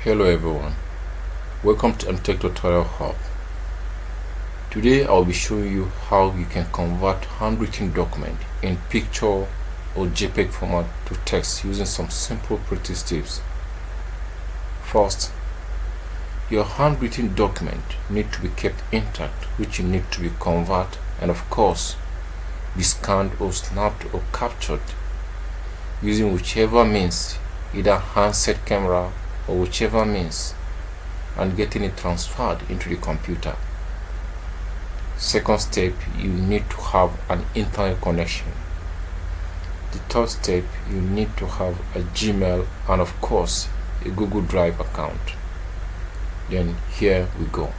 Hello everyone, welcome to Mtech Tutorial Hub. Today I'll be showing you how you can convert handwritten document in picture or JPEG format to text using some simple practice tips. First, your handwritten document need to be kept intact, which you need to be converted and of course be scanned or snapped or captured using whichever means, either handset camera or whichever means, and getting it transferred into the computer. Second step, you need to have an internet connection. The third step, you need to have a Gmail and of course a Google Drive account. Then here we go.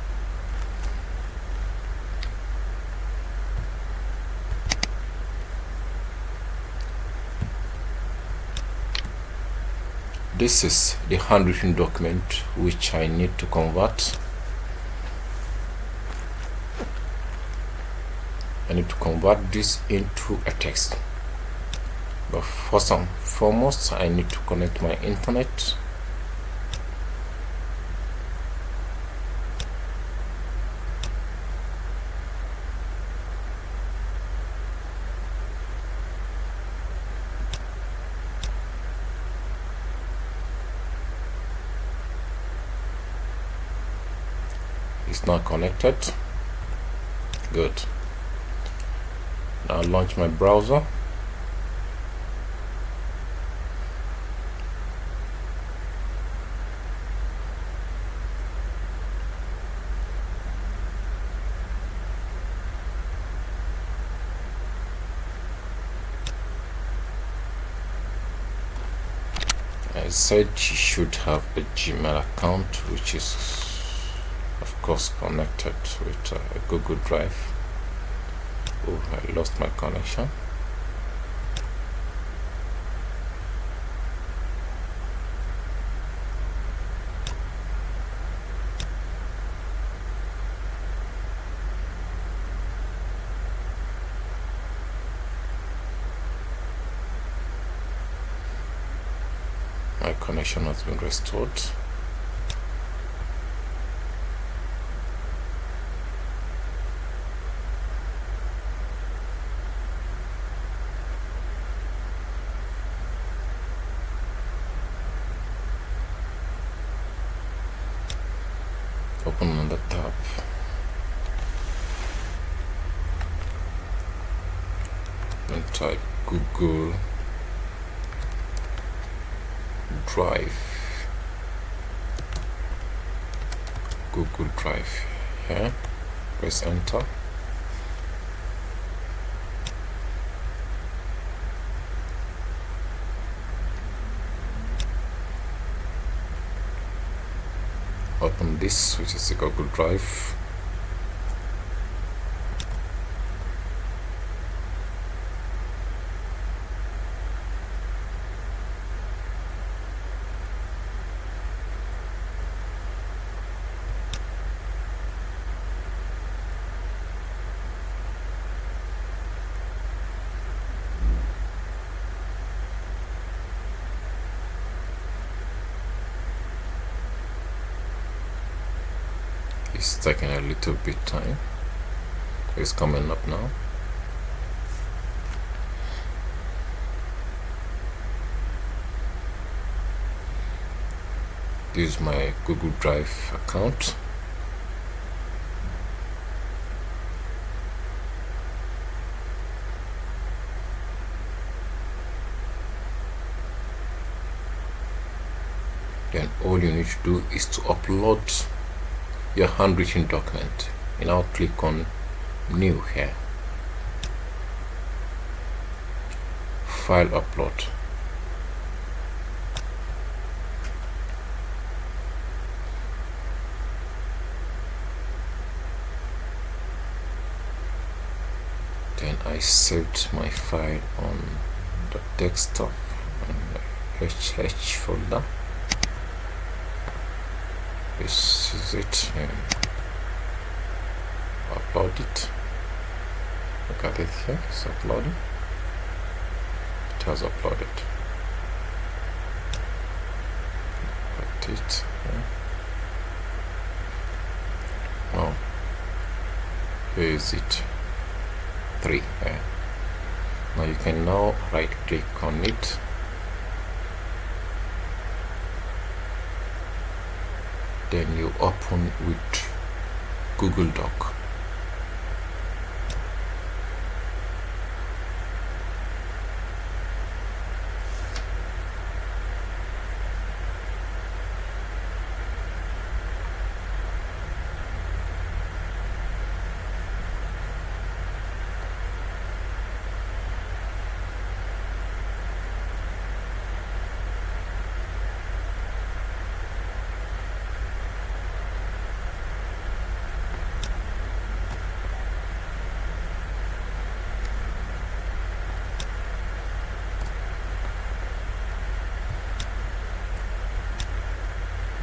This is the handwritten document which I need to convert. I need to convert this into a text. But first and foremost, I need to connect my internet. It's not connected. Good. Now launch my browser. I said you should have a Gmail account which is of course connected with a Google Drive. Oh, I lost my connection. My connection has been restored. Open another tab. And type Google Drive. Google Drive here. Press enter. Open this, which is the Google Drive. It's taking a little bit time. It's coming up now. This is my Google Drive account. Then all you need to do is to upload your handwritten document. You now click on new here, file upload. Then I saved my file on the desktop and the HH folder. This is it. Upload it. Look at it here. It's uploading. It has uploaded. Put it. where is it? 3. Now you can now right click on it, then you open with Google Doc.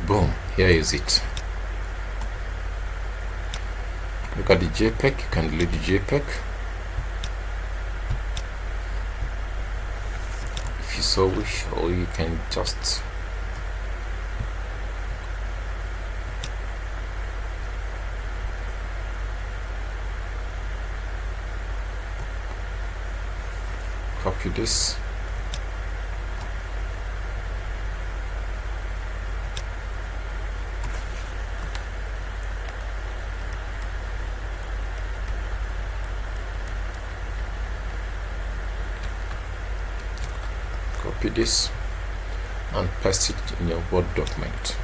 Boom, here is it. Look at the JPEG. You can delete the JPEG if you so wish, or you can just copy this. Copy this and paste it in your Word document.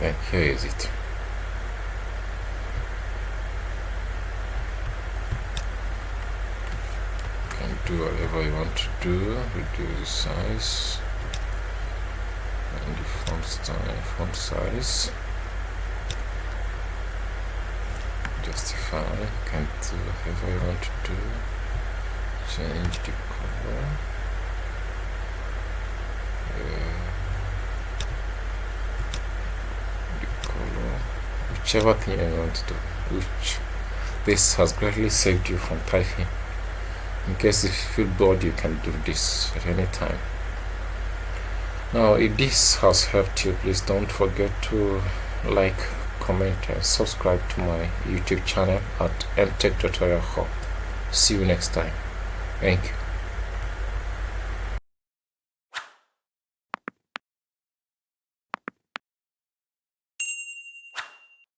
And here is it. You can do whatever you want to do. Reduce the size and the font style, font size. Justify. You can do whatever you want to do. Change the color. Whichever thing you want to do, which this has greatly saved you from typing. In case if you feel bored, you can do this at any time. Now if this has helped you, please don't forget to like, comment and subscribe to my YouTube channel at Mtech Tutorial Hub. See you next time. Thank you.